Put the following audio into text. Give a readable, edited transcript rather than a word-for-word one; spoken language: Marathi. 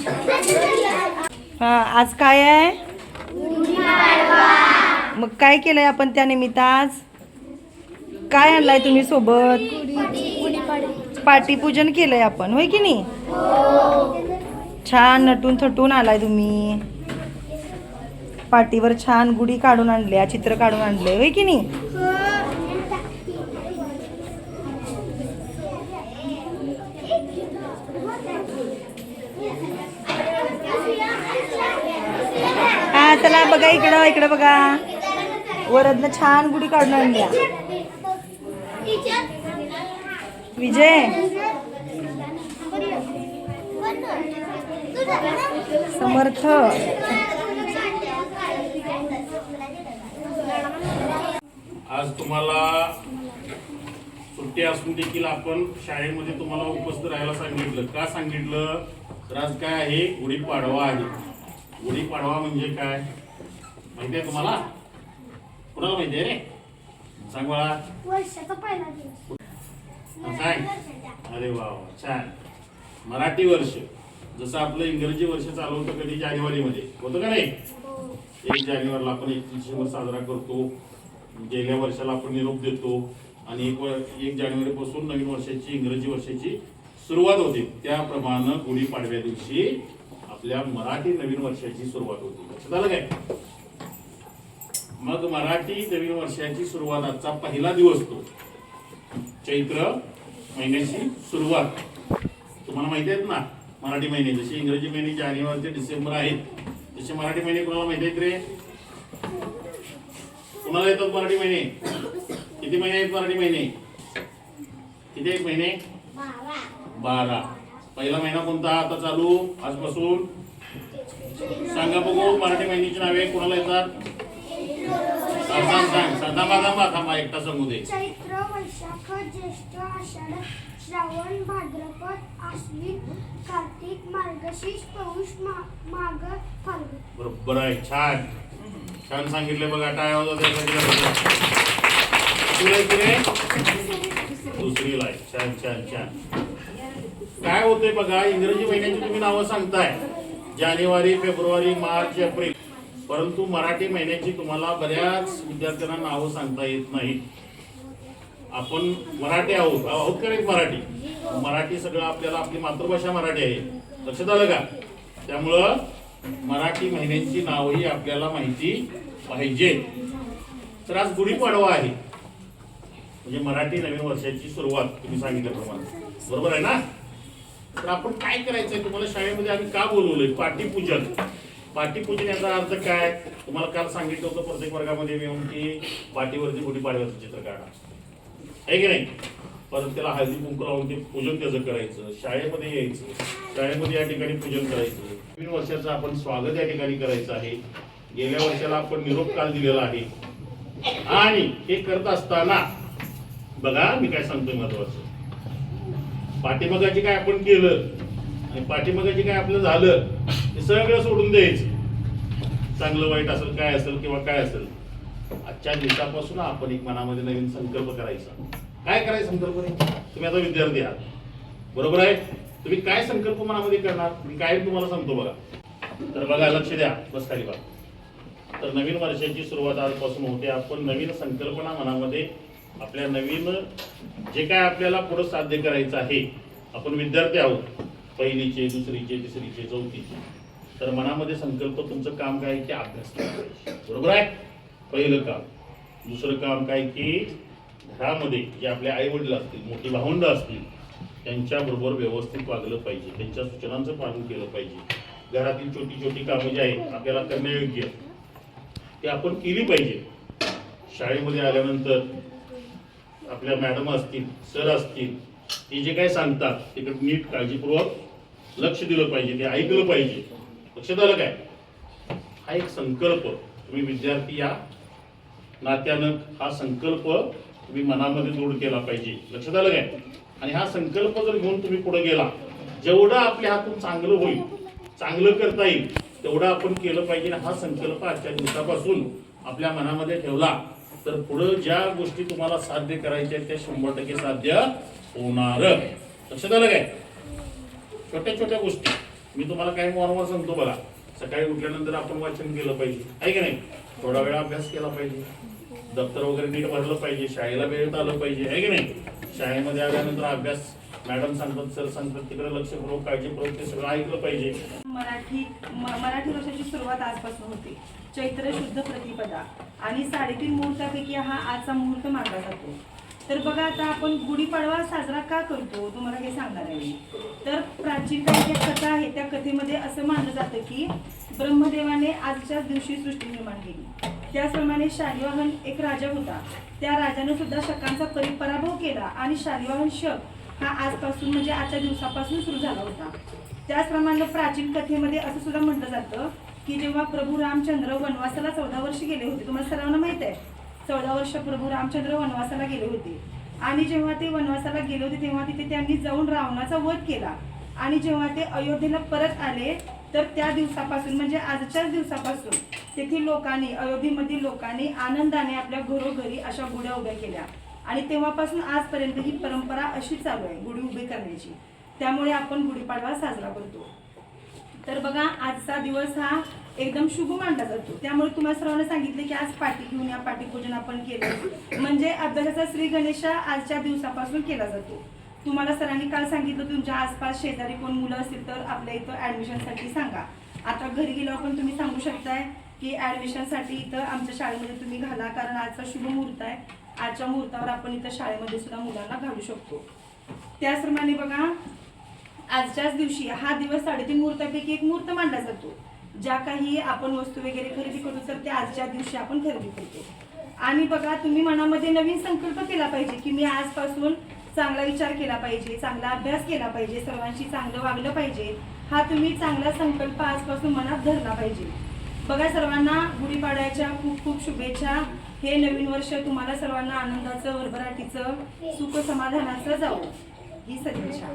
हा, आज काय आहे? मग काय केलंय आपण त्या निमित्त आज? काय आणलाय तुम्ही सोबत? पाटीपूजन केलंय आपण, होय की नाही? छान नटून थटून आलाय तुम्ही. पाटीवर छान गुढी काढून आणल्या, चित्र काढून आणले, होय की नाही? हा, चला बघा इकडं, इकडं बघा. वरदनं छान गुढी काढून आणल्या. विजय समर्थ. आज तुम्हाला सुट्टी असून देखील आपण शाळेमध्ये तुम्हाला उपस्थित राहायला सांगितलं. का सांगितलं तर आज काय आहे? गुढीपाडवा आहे. गुढीपाडवा म्हणजे काय माहिती आहे तुम्हाला? कुणाला माहिती आहे रे? सांग मला. वर्षाचा पहिला दिवस. सांग. अरे वा वा, छान. मराठी वर्ष जसं आपलं इंग्रजी वर्ष चालू होतं कधी जानेवारीमध्ये होतं का नाही? 1 जानेवारीला आपण 1 डिसेंबर साजरा करतो. गेल्या वर्षाला आपण निरोप देतो आणि 1 जानेवारीपासून नवीन वर्षाची इंग्रजी वर्षाची सुरुवात होते. त्याप्रमाणे गुढीपाडव्या दिवशी आपल्या मराठी नवीन वर्षाची सुरुवात होते. लक्षात आलं काय? मग मराठी नवीन वर्षाची सुरुवात आजचा पहिला दिवस तो चैत्र महिन्याची सुरुवात. तुम्हाला माहिती आहेत ना मराठी महिने? जसे इंग्रजी महिने जानेवारी ते डिसेंबर आहेत तसे मराठी महिने कोणाला माहिती आहेत रे? कुणाला येतात मराठी महिने? किती महिने आहेत मराठी महिने? किती आहेत महिने? 12. पहिला महिना कोणता आता चालू आजपासून? सांगा बघू मराठी महिन्याची नावे कोणाला येतात? सांग. थांबा एकटा सांगू दे. चैत्र, वैशाख, ज्येष्ठ, आषाढ, श्रावण, भाद्रपद, आश्विन, कार्तिक, मार्गशीर्ष, पौष, माघ, फाल्गुन. बरोबर आहे. छान छान सांगितले बघा. टाळ्या वाजवत. दुसरीला आहे. छान छान छान. काय होतंय बघा, इंग्रजी महिन्याची तुम्ही नावं सांगताय जानेवारी, फेब्रुवारी, मार्च, एप्रिल, परंतु मराठी महिन्याची तुम्हाला बऱ्याच विद्यार्थ्यांना नावं सांगता येत नाही. आपण मराठी आहोत का नाही? मराठी सगळं आपल्याला आपली मातृभाषा मराठी आहे. लक्षात आलं का? त्यामुळं मराठी महिन्यांची नावही आपल्याला माहिती पाहिजे. तर आज गुढीपाडवा आहे म्हणजे मराठी नवीन वर्षाची सुरुवात तुम्ही सांगितल्याप्रमाणे. बरोबर आहे ना? तर आपण काय करायचंय? तुम्हाला शाळेमध्ये आम्ही का बोलवलंय? पाटीपूजन. पाटीपूजन याचा अर्थ काय तुम्हाला काल सांगितलं होतं प्रत्येक वर्गामध्ये येऊन की पाटीवरती गुढीपाडव्याचं चित्र काढा, आहे की नाही? परत त्याला हळदी कुंकू लावून ते पूजन त्याचं करायचं. शाळेमध्ये यायचं, शाळेमध्ये या ठिकाणी पूजन करायचं. नवीन वर्षाचं आपण स्वागत या ठिकाणी करायचं आहे. गेल्या वर्षाला आपण निरोप काल दिलेला आहे आणि हे करत असताना बघा मी काय सांगतोय महत्वाचं. पाठीमागाची काय आपण केलं आणि पाठीमागाची काय आपलं झालं हे सगळं सोडून द्यायचं. चांगलं वाईट असेल काय असेल किंवा काय असेल, आजच्या दिवसापासून आपण एक मनामध्ये नवीन संकल्प करायचा. काय करायचं संकल्प? तुम्ही आता विद्यार्थी आहात, बरोबर आहे? तुम्ही काय संकल्प मनामध्ये करणार मी काय तुम्हाला सांगतो बघा. तर बघा लक्ष द्या, बस खाली बघा. तर नवीन वर्षाची सुरुवात आजपासून होते. आपण नवीन संकल्पना मनामध्ये आपल्या नवीन जे काय आपल्याला पुढे साध्य करायचं आहे. आपण विद्यार्थी आहोत, पहिलीचे, दुसरीचे, तिसरीचे, चौथीचे. तर मनामध्ये संकल्प तुमचं काम काय की अभ्यास करायचा, बरोबर आहे? पहिलं काम. दुसरं काम काय की घरामध्ये जे आपले आई वडील असतील, मोठी भावंड असतील, त्यांच्याबरोबर व्यवस्थित वागलं पाहिजे, त्यांच्या सूचनांचं पालन केलं पाहिजे. घरातील छोटी छोटी कामं जी आहेत आपल्याला करण्यायोग्य ते आपण केली पाहिजे. शाळेमध्ये आल्यानंतर आपल्या मॅडम असतील, सर असतील, ते जे काय सांगतात तिकडे नीट काळजीपूर्वक लक्ष दिलं पाहिजे, ते ऐकलं पाहिजे. लक्षात आलं काय? हा एक संकल्प तुम्ही विद्यार्थी या नात्यानं हा संकल्प तुम्ही मनामध्ये दृढ केला पाहिजे. लक्षात आलं काय? आणि हा संकल्प जर घेऊन तुम्ही पुढे गेला, जेवढं आपल्या हातून चांगलं होईल, चांगलं करता येईल तेवढं आपण केलं पाहिजे. हा संकल्प आजच्या दिवसापासून आपल्या मनामध्ये ठेवला तर पुढे ज्या गोष्टी तुम्हाला साध्य करायच्या त्या 100% साध्य होणार. लक्षात आलं काय? छोट्या छोट्या गोष्टी मी तुम्हाला काही वारंवार सांगतो बघा, सकाळी उठल्यानंतर आपण वाचन केलं पाहिजे, आहे की नाही? थोडा वेळ अभ्यास केला पाहिजे, दप्तर वगैरे नीट भरलं पाहिजे, शाळेला वेळेत आलं पाहिजे, आहे की नाही? शाळेमध्ये आल्यानंतर अभ्यास मॅडम सांगतात, सर सांगतात, तिकडे लक्षपूर्वक काळजीपूर्वक ते सगळं ऐकलं पाहिजे. मराठी वर्षाची सुरुवात आजपासून होते. चैत्र शुद्ध प्रतिपदा आणि 3.5 मुहूर्तापैकी हा आजचा मुहूर्त मानला जातो. तर बघा, आता आपण गुढीपाडवा साजरा का करतो तुम्हाला हे सांगणार आहे. तर प्राचीन काही ज्या कथा आहे त्या कथेमध्ये असं मानलं जातं की ब्रह्मदेवाने आजच्याच दिवशी सृष्टी निर्माण केली. त्याचप्रमाणे शालिवाहन एक राजा होता. त्या राजाने सुद्धा शकांचा पराभव केला आणि शालिवाहन शक हा आजपासून म्हणजे आजच्या दिवसापासून सुरू झाला होता. त्याचप्रमाणे प्राचीन कथेमध्ये असं सुद्धा म्हटलं जातं की जेव्हा प्रभू रामचंद्र वनवासाला 14 वर्ष गेले होते, तुम्हाला सर्वांना माहित आहे 14 वर्ष प्रभू रामचंद्र वनवासाला गेले होते. आणि जेव्हा ते वनवासाला गेले होते तेव्हा तिथे त्यांनी जाऊन रावणाचा वध केला. आणि जेव्हा ते अयोध्येला परत आले तर त्या दिवसापासून म्हणजे आजच्याच दिवसापासून तेथील लोकांनी, अयोध्येमधील लोकांनी आनंदाने आपल्या घरोघरी अशा गुढ्या उभ्या केल्या. आणि तेव्हापासून आजपर्यंत ही परंपरा अशी चालू आहे गुढी उभी करण्याची. त्यामुळे आपण गुढीपाडवा साजरा करतो. तर बघा, आजचा दिवस हा एकदम शुभ मानला जातो. त्यामुळे तुम्हाला सर्वांना सांगितले की आज पाटी घेऊन या, पाटीपूजन आपण केलं म्हणजे अभ्यासाचा श्री गणेशा आजच्या दिवसापासून केला जातो. तुम्हाला सरांनी काल सांगितलं तुमच्या आसपास शेजारी कोण मुलं असतील तर आपल्या इथं ॲडमिशनसाठी सांगा. आता घरी गेल्यावर पण तुम्ही सांगू शकताय की ॲडमिशनसाठी इथं आमच्या शाळेमध्ये तुम्ही घाला, कारण आजचा शुभ मुहूर्त आहे. आजच्या मुहूर्तावर आपण इथं शाळेमध्ये सुद्धा मुलांना घालू शकतो. त्याचप्रमाणे बघा, आजच्याच दिवशी हा दिवस 3.5 मुहूर्तापैकी एक मुहूर्त मानला जातो. ज्या काही आपण वस्तू वगैरे खरेदी करतो तर त्या आजच्या दिवशी आपण खरेदी करतो. आणि बघा, तुम्ही मनामध्ये नवीन संकल्प केला पाहिजे की मी आजपासून चांगला विचार केला पाहिजे, चांगला अभ्यास केला पाहिजे, सर्वांशी चांगलं वागलं पाहिजे. हा तुम्ही चांगला संकल्प आजपासून मनात धरला पाहिजे. बघा, सर्वांना गुढीपाडव्याच्या खूप खूप शुभेच्छा. हे नवीन वर्ष तुम्हाला सर्वांना आनंदाचं, भरभराटीचं, सुख समाधानाचं जावो ही सदिच्छा.